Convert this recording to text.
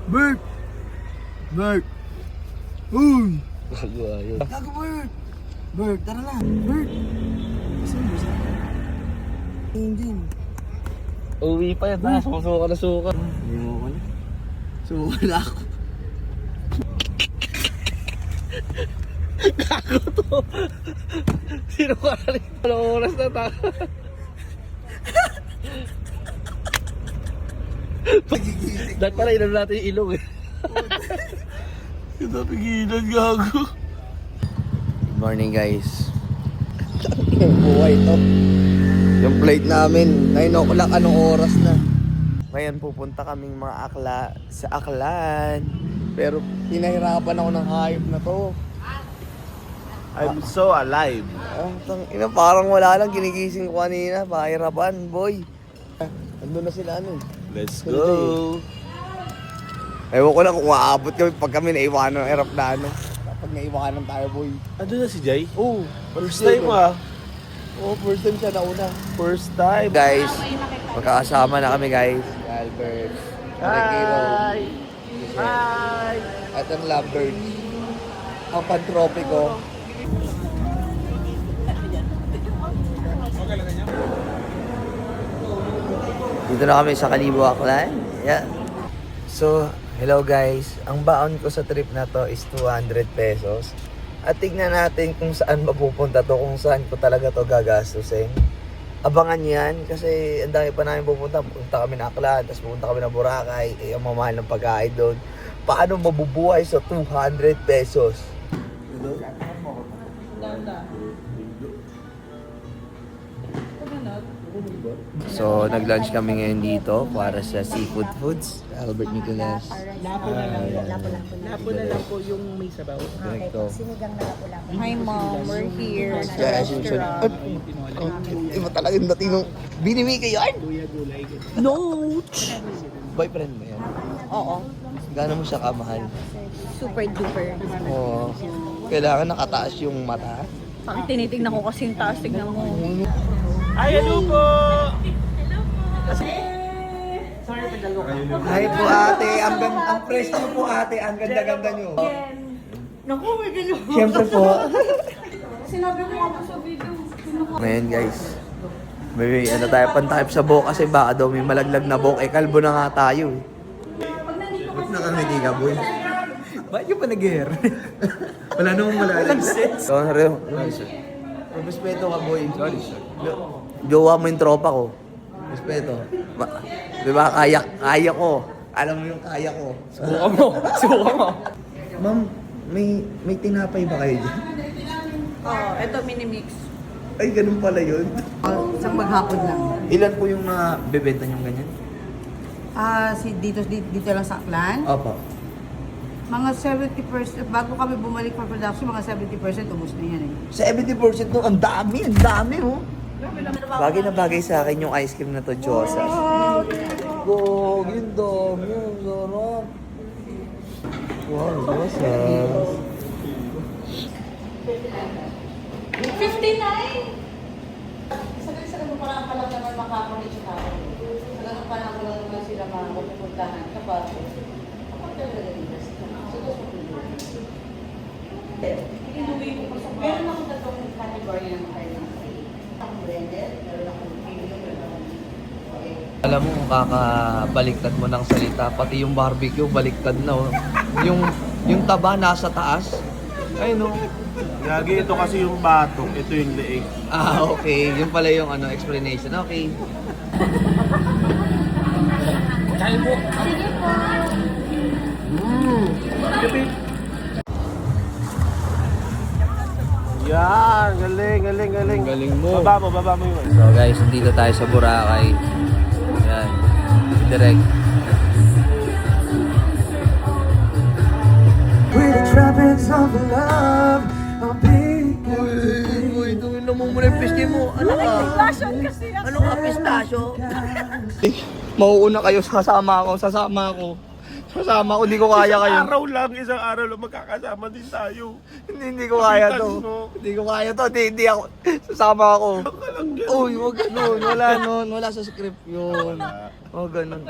Bert! Bert! Uy! Gago ayun. Gago, Bert! Bert, tara na! Bert! Saan mo sa akin? Engine. Uwi pa yan ha. Sumusuka na suka. Hindi mo ko na. Sumuka na ako. Gago to. Sino ka na rin? Walang oras na ta. Dahil pala inom natin yung ilong eh. Ito pigilan, gago. Good morning guys. Buhay to. Yung plate namin, 9 o'clock, anong oras na? Ngayon pupunta kaming mga akla sa Aklan. Pero pinahirapan ako ng hayop na to. I'm so alive. Ina, parang wala lang, ginigising ko kanina. Pahirapan, boy. Andun na sila ano. Let's go. Ewan ko lang kung aabot kami pag kami naiwanan ng aeroplano. Kapag naiwanan tayo, boy. Andun na si Jay? Oh, First time ah. Oh, first time siya nauna. First time. Guys, magkakasama na kami guys. Albert, Marikiro, Hi! at ang lovebird. Ang pantropiko. Dito na kami sa Kalibo, Aklan. Yeah. So, hello guys. Ang baon ko sa trip na to is 200 pesos. At tignan natin kung saan mapupunta to, kung saan ko talaga to gagastusin. Abangan yan kasi ang dami pa namin pupunta. Pupunta kami na Aklan, tapos pupunta kami na Boracay. Eh, ang mamahal ng pagkain doon. Paano mabubuhay sa 200 pesos? So, nag-lunch kami ngayon dito para sa seafood foods. Albert Nicolas. Lapo na lang po yung may sabaw. Directo. Sinigang na lapu-lapu. Hi mom, we're here sa Guys, yung restaurant. iba talaga yung dating nung binimi kayo yan? No! Boyfriend mo yan? Oo, Gano'n mo siya kamahal? super duper. Oo. Kailangan nakataas yung mata. Pag tinitignan ko kasi yung taas, tignan mo. Ay, hello po! Hi po ate, ang fresh niyo po ate, ang ganda-ganda niyo. Naku, may ganyan. Siyempre po. Sinabi ko nga po sa video. Ngayon guys, may ano tayo pantayip sa buhok kasi baka daw may malaglag na buhok. Eh kalbo na nga tayo eh. Ba't nakangiti ka boy? Bakit ka pa nag-hair? Wala namang malalag. So, respeto ka boy. Sorry sir. Jowa mo yung tropa ko. Respeto. Di ba kaya ko. Alam mo yung kaya ko. Subukan mo. Subukan mo. Ma'am, may tinapay ba kayo dyan? Oo, ito mini-mix. Ay, ganun pala yun. Sa maghapon lang. Ilan po yung bebenta niyong ganyan? Dito lang sa Aklan. Opo. Mga 70%, bago kami bumalik for production, mga 70% ubos na yan eh. 70% no, ang dami oh. Bagay na bagay sa akin yung ice cream na to, Diyosa. Gog, yung dami, ang sarap. Wow, Diyosa. 59? Sa ganun pa lang naman makakulit siya ako. Sa ganun pa lang naman sila makapuntahan kapag talaga dito. Inuwi ko pa sa meron ako tatong category ng kailangan. Ang blended, meron akong premium, meron akong Alam mo, kakabaliktad mo ng salita, pati yung barbecue, baliktad na oh. Yung taba nasa taas. Ay no. Gagi, ito kasi yung batok, ito yung leeg. Ah, okay. Yung pala yung explanation. Okay. Yan, galing. Galing mo. Baba mo yun. So guys, nandito tayo sa Boracay. Yan. Direct. With the tropics of love, I'll be Uy, tuwin na mo muna yung pisngi mo. Ano ka? Ano ka, pistasyo? Mauuna kayo, sasama ako. Hindi ko kaya kayo. Isang araw lang magkakasama din tayo. Hindi ko kaya to. Hindi ako. Sasama ako. Uy, wag ganun. Wala sa script yun. Wag ganun.